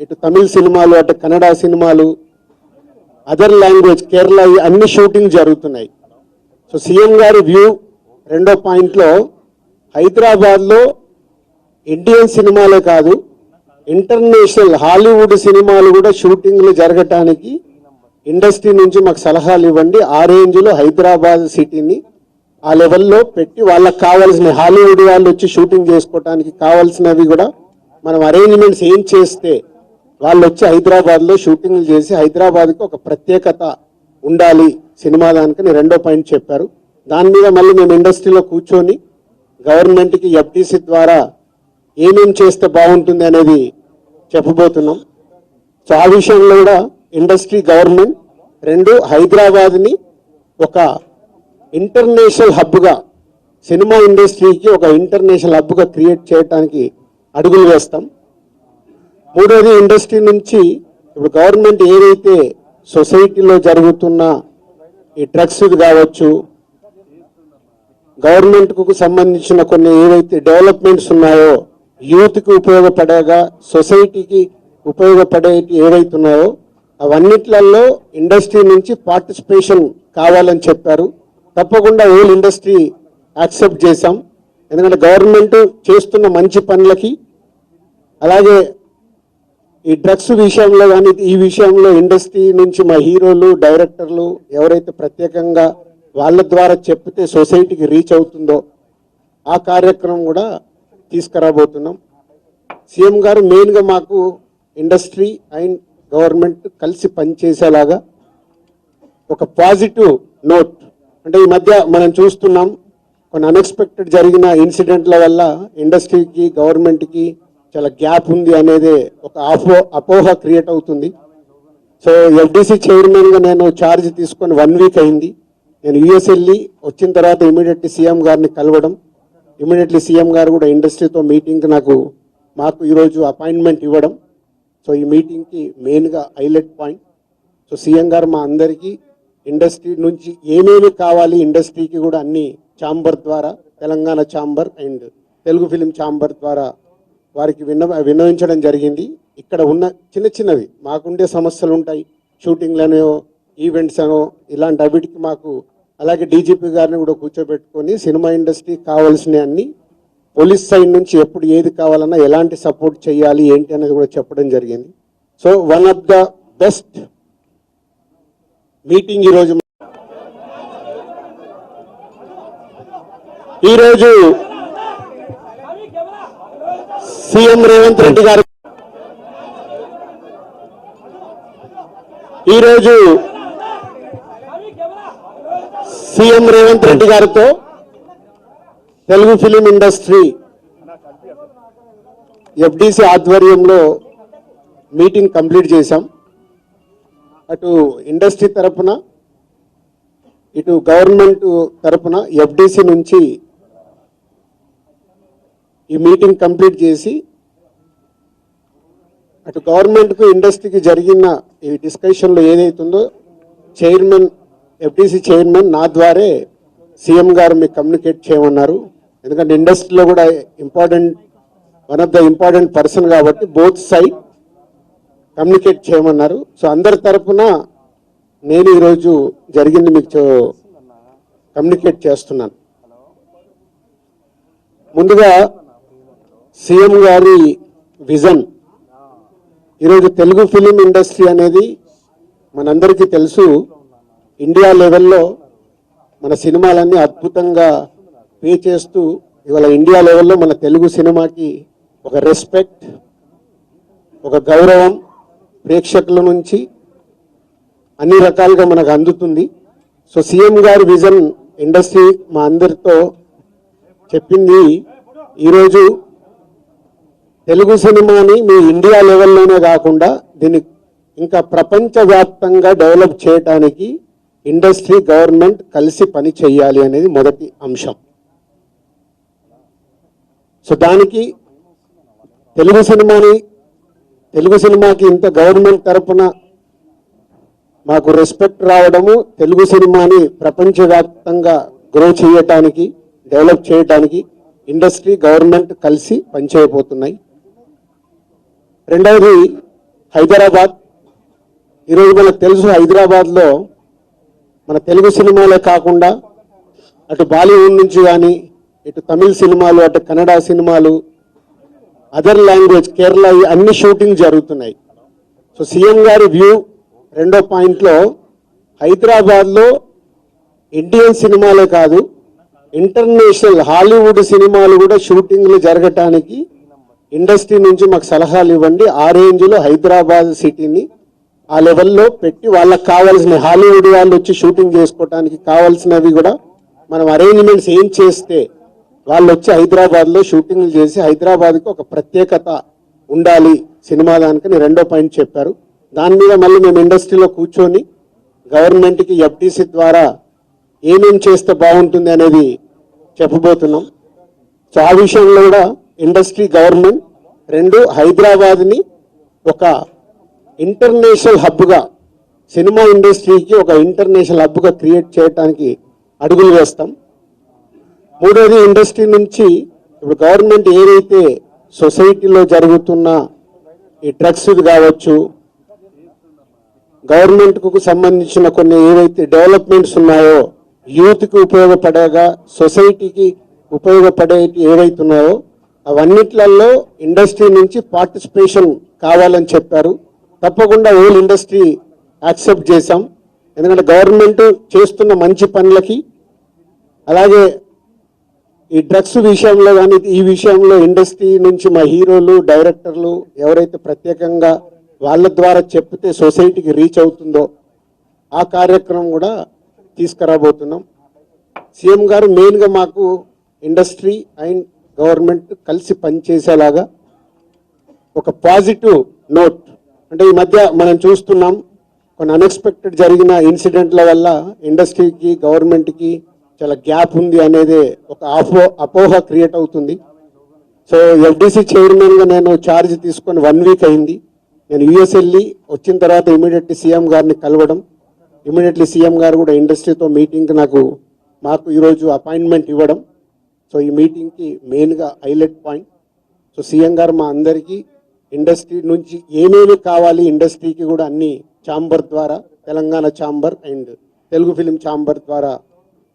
ఇటు తమిళ సినిమాలు, అటు కన్నడ సినిమాలు, అదర్ లాంగ్వేజ్, కేరళ, అన్ని షూటింగ్ జరుగుతున్నాయి. సో సీఎం గారి వ్యూ రెండో పాయింట్లో హైదరాబాద్లో ఇండియన్ సినిమాలే కాదు, ఇంటర్నేషనల్ హాలీవుడ్ సినిమాలు కూడా షూటింగ్లు జరగటానికి ఇండస్ట్రీ నుంచి మాకు సలహాలు ఇవ్వండి. ఆ రేంజ్లో హైదరాబాద్ సిటీని ఆ లెవెల్లో పెట్టి వాళ్ళకి కావాల్సిన హాలీవుడ్ వాళ్ళు వచ్చి షూటింగ్ చేసుకోవటానికి కావాల్సినవి కూడా మనం అరేంజ్మెంట్స్ ఏం చేస్తే వాళ్ళు వచ్చి హైదరాబాద్లో షూటింగ్లు చేసి హైదరాబాద్కి ఒక ప్రత్యేకత ఉండాలి సినిమా దానికని రెండో పాయింట్ చెప్పారు. దాని మీద మళ్ళీ మేము ఇండస్ట్రీలో కూర్చొని గవర్నమెంట్కి ఎఫ్టీసీ ద్వారా ఏమేం చేస్తే బాగుంటుంది అనేది చెప్పబోతున్నాం. సో ఆ విషయంలో కూడా ఇండస్ట్రీ, గవర్నమెంట్ రెండు హైదరాబాద్ని ఒక ఇంటర్నేషనల్ హబ్గా, సినిమా ఇండస్ట్రీకి ఒక ఇంటర్నేషనల్ హబ్గా క్రియేట్ చేయడానికి అడుగులు వేస్తాం. మూడోది, ఇండస్ట్రీ నుంచి ఇప్పుడు గవర్నమెంట్ ఏదైతే సొసైటీలో జరుగుతున్న ఈ డ్రగ్స్ కావచ్చు, గవర్నమెంట్కు సంబంధించిన కొన్ని ఏవైతే డెవలప్మెంట్స్ ఉన్నాయో, యూత్కి ఉపయోగపడేగా సొసైటీకి ఉపయోగపడే ఏవైతే ఉన్నాయో అవన్నిట్లలో ఇండస్ట్రీ నుంచి పార్టిసిపేషన్ కావాలని చెప్పారు. తప్పకుండా హోల్ ఇండస్ట్రీ యాక్సెప్ట్ చేశాం. ఎందుకంటే గవర్నమెంట్ చేస్తున్న మంచి పనులకి, అలాగే ఈ డ్రగ్స్ విషయంలో కానీ ఈ విషయంలో ఇండస్ట్రీ నుంచి మా హీరోలు, డైరెక్టర్లు ఎవరైతే ప్రత్యేకంగా వాళ్ళ ద్వారా చెప్తే సొసైటీకి రీచ్ అవుతుందో ఆ కార్యక్రమం కూడా తీసుకురాబోతున్నాం. సీఎం గారు మెయిన్గా మాకు ఇండస్ట్రీ అండ్ గవర్నమెంట్ కలిసి పనిచేసేలాగా ఒక పాజిటివ్ నోట్, అంటే ఈ మధ్య మనం చూస్తున్నాం కొన్ని అన్ఎక్స్పెక్టెడ్ జరిగిన ఇన్సిడెంట్ల వల్ల ఇండస్ట్రీకి, గవర్నమెంట్కి చాలా గ్యాప్ ఉంది అనేది ఒక అపోహ క్రియేట్ అవుతుంది. సో ఎఫ్డీసీ చైర్మన్గా నేను ఛార్జ్ తీసుకొని 1 వీక్ అయింది. నేను యూఎస్ వెళ్ళి వచ్చిన తర్వాత ఇమీడియట్లీ సీఎం గారిని కలవడం, ఇమీడియట్లీ సీఎం గారు కూడా ఇండస్ట్రీతో మీటింగ్కి మాకు ఈరోజు అపాయింట్మెంట్ ఇవ్వడం. సో ఈ మీటింగ్కి మెయిన్గా హైలైట్ పాయింట్. సో సీఎం గారు మా అందరికీ ఇండస్ట్రీ నుంచి ఏమేమి కావాలి, ఇండస్ట్రీకి కూడా అన్ని ఛాంబర్ ద్వారా, Telangana chamber and Telugu film chamber ద్వారా వారికి విన్నవించడం జరిగింది. ఇక్కడ ఉన్న చిన్న చిన్నవి మాకుండే సమస్యలు ఉంటాయి, షూటింగ్లనో ఈవెంట్స్ అనో ఇలాంటి అవిటికి మాకు, అలాగే డీజీపీ గారిని కూడా కూర్చోబెట్టుకొని సినిమా ఇండస్ట్రీకి కావాల్సిన అన్ని, పోలీస్ సైడ్ నుంచి ఎప్పుడు ఏది కావాలన్నా ఎలాంటి సపోర్ట్ చేయాలి ఏంటి అనేది కూడా చెప్పడం జరిగింది. So one of the best meeting ఈరోజు సీఎం రేవంత్ రెడ్డి గారు గారితో తెలుగు ఫిలిం ఇండస్ట్రీ ఎఫ్డీసీ ఆధ్వర్యంలో మీటింగ్ కంప్లీట్ చేశాం. అటు ఇండస్ట్రీ తరపున, ఇటు గవర్నమెంట్ తరపున ఎఫ్డీసీ నుంచి ఈ మీటింగ్ కంప్లీట్ చేసి, అటు గవర్నమెంట్కు ఇండస్ట్రీకి జరిగిన ఈ డిస్కషన్లో ఏదైతుందో చైర్మన్, ఎఫ్డీసీ చైర్మన్ నా ద్వారే సీఎం గారు మీకు కమ్యూనికేట్ చేయమన్నారు. ఎందుకంటే ఇండస్ట్రీలో కూడా one of the important person కాబట్టి బోత్ సైడ్ కమ్యూనికేట్ చేయమన్నారు. సో అందరి తరఫున నేను ఈరోజు జరిగింది మీకు కమ్యూనికేట్ చేస్తున్నాను. ముందుగా సీఎం గారి విజన్, ఈరోజు తెలుగు ఫిలిం ఇండస్ట్రీ అనేది మనందరికీ తెలుసు, ఇండియా లెవెల్లో మన సినిమాలన్నీ అద్భుతంగా పే చేస్తూ ఇవాళ ఇండియా లెవెల్లో మన తెలుగు సినిమాకి ఒక రెస్పెక్ట్, ఒక గౌరవం ప్రేక్షకుల నుంచి అన్ని రకాలుగా మనకు అందుతుంది. సో సీఎం గారి విజన్ ఇండస్ట్రీ మా అందరితో చెప్పింది, ఈరోజు తెలుగు సినిమాని మీ ఇండియా లెవెల్లోనే కాకుండా దీన్ని ఇంకా ప్రపంచవ్యాప్తంగా డెవలప్ చేయడానికి ఇండస్ట్రీ, గవర్నమెంట్ కలిసి పని చేయాలి అనేది మొదటి అంశం. సో దానికి తెలుగు సినిమాకి ఇంత గవర్నమెంట్ తరపున మాకు రెస్పెక్ట్ రావడము, తెలుగు సినిమాని ప్రపంచవ్యాప్తంగా గ్రో చేయటానికి, డెవలప్ చేయడానికి ఇండస్ట్రీ, గవర్నమెంట్ కలిసి పనిచేయబోతున్నాయి. రెండవది, హైదరాబాద్. ఈరోజు మనకు తెలుసు హైదరాబాద్లో మన తెలుగు సినిమాలే కాకుండా అటు బాలీవుడ్ నుంచి కానీ ఇటు తమిళ సినిమాలు అటు కన్నడ సినిమాలు అదర్ లాంగ్వేజ్ కేరళ అన్ని షూటింగ్ జరుగుతున్నాయి. సో సీఎం గారి వ్యూ రెండో పాయింట్లో హైదరాబాద్లో ఇండియన్ సినిమాలే కాదు ఇంటర్నేషనల్ హాలీవుడ్ సినిమాలు కూడా షూటింగ్లు జరగటానికి ఇండస్ట్రీ నుంచి మాకు సలహాలు ఇవ్వండి. ఆ రేంజ్లో హైదరాబాద్ సిటీని ఆ లెవెల్లో పెట్టి వాళ్ళకి కావాల్సిన హాలీవుడ్ వాళ్ళు వచ్చి షూటింగ్ చేసుకోవడానికి కావాల్సినవి కూడా మనం అరేంజ్మెంట్స్ ఏం చేస్తే వాళ్ళు వచ్చి హైదరాబాద్లో షూటింగ్లు చేసి హైదరాబాద్కి ఒక ప్రత్యేకత ఉండాలి సినిమా దానికని రెండో పాయింట్ చెప్పారు. దాని మీద మళ్ళీ మేము ఇండస్ట్రీలో కూర్చొని గవర్నమెంట్కి ఎఫ్టీసీ ద్వారా ఏమేం చేస్తే బాగుంటుంది అనేది చెప్పబోతున్నాం. సో ఆ విషయంలో కూడా ఇండస్ట్రీ గవర్నమెంట్ రెండు హైదరాబాద్ని ఒక ఇంటర్నేషనల్ హబ్గా సినిమా ఇండస్ట్రీకి ఒక ఇంటర్నేషనల్ హబ్గా క్రియేట్ చేయడానికి అడుగులు వేస్తాం. మూడోది ఇండస్ట్రీ నుంచి ఇప్పుడు గవర్నమెంట్ ఏదైతే సొసైటీలో జరుగుతున్న ఈ డ్రగ్స్ కావచ్చు గవర్నమెంట్కు సంబంధించిన కొన్ని ఏవైతే డెవలప్మెంట్స్ ఉన్నాయో యూత్కి ఉపయోగపడేగా సొసైటీకి ఉపయోగపడే ఏవైతున్నాయో అవన్నిట్లలో ఇండస్ట్రీ నుంచి పార్టిసిపేషన్ కావాలని చెప్పారు. తప్పకుండా హోల్ ఇండస్ట్రీ యాక్సెప్ట్ చేశాం. ఎందుకంటే గవర్నమెంట్ చేస్తున్న మంచి పనులకి అలాగే ఈ డ్రగ్స్ విషయంలో కానీ ఈ విషయంలో ఇండస్ట్రీ నుంచి మా హీరోలు డైరెక్టర్లు ఎవరైతే ప్రత్యేకంగా వాళ్ళ ద్వారా చెప్తే సొసైటీకి రీచ్ అవుతుందో ఆ కార్యక్రమం కూడా తీసుకురాబోతున్నాం. సీఎం గారు మెయిన్గా మాకు ఇండస్ట్రీ అండ్ గవర్నమెంట్ కలిసి పనిచేసేలాగా ఒక పాజిటివ్ నోట్ అంటే ఈ మధ్య మనం చూస్తున్నాం కొన్ని అన్ఎక్స్పెక్టెడ్ జరిగిన ఇన్సిడెంట్ల వల్ల ఇండస్ట్రీకి గవర్నమెంట్కి చాలా గ్యాప్ ఉంది అనేది ఒక అపోహ క్రియేట్ అవుతుంది. సో ఎఫ్డీసీ చైర్మన్గా నేను ఛార్జ్ తీసుకొని 1 వీక్ అయింది. నేను యూఎస్ వెళ్ళి వచ్చిన తర్వాత ఇమీడియట్లీ సీఎం గారిని కలవడం ఇమీడియట్లీ సీఎం గారు కూడా ఇండస్ట్రీతో మీటింగ్కి మాకు ఈరోజు అపాయింట్మెంట్ ఇవ్వడం. సో ఈ మీటింగ్కి మెయిన్గా హైలైట్ పాయింట్. సో సీఎం గారు మా అందరికీ ఇండస్ట్రీ నుంచి ఏమేమి కావాలి ఇండస్ట్రీకి కూడా అన్ని ఛాంబర్ ద్వారా Telangana chamber and Telugu film chamber ద్వారా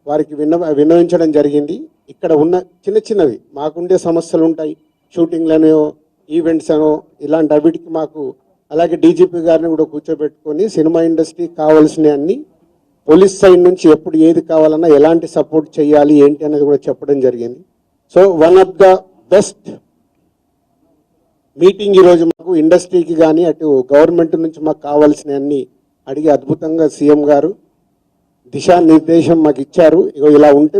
వారికి విన్నవించడం జరిగింది. ఇక్కడ ఉన్న చిన్న చిన్నవి మాకుండే సమస్యలు ఉంటాయి షూటింగ్లనో ఈవెంట్స్ అనో ఇలాంటి అవిటికి మాకు అలాగే డీజీపీ గారిని కూడా కూర్చోబెట్టుకొని సినిమా ఇండస్ట్రీకి కావాల్సిన అన్ని పోలీస్ సైడ్ నుంచి ఎప్పుడు ఏది కావాలన్నా ఎలాంటి సపోర్ట్ చేయాలి ఏంటి అనేది కూడా చెప్పడం జరిగింది. So one of the best meeting ఈరోజు మాకు ఇండస్ట్రీకి కానీ అటు గవర్నమెంట్ నుంచి మాకు కావాల్సిన అన్ని అడిగి అద్భుతంగా సీఎం గారు దిశానిర్దేశం మాకు ఇచ్చారు. ఇలా ఉంటే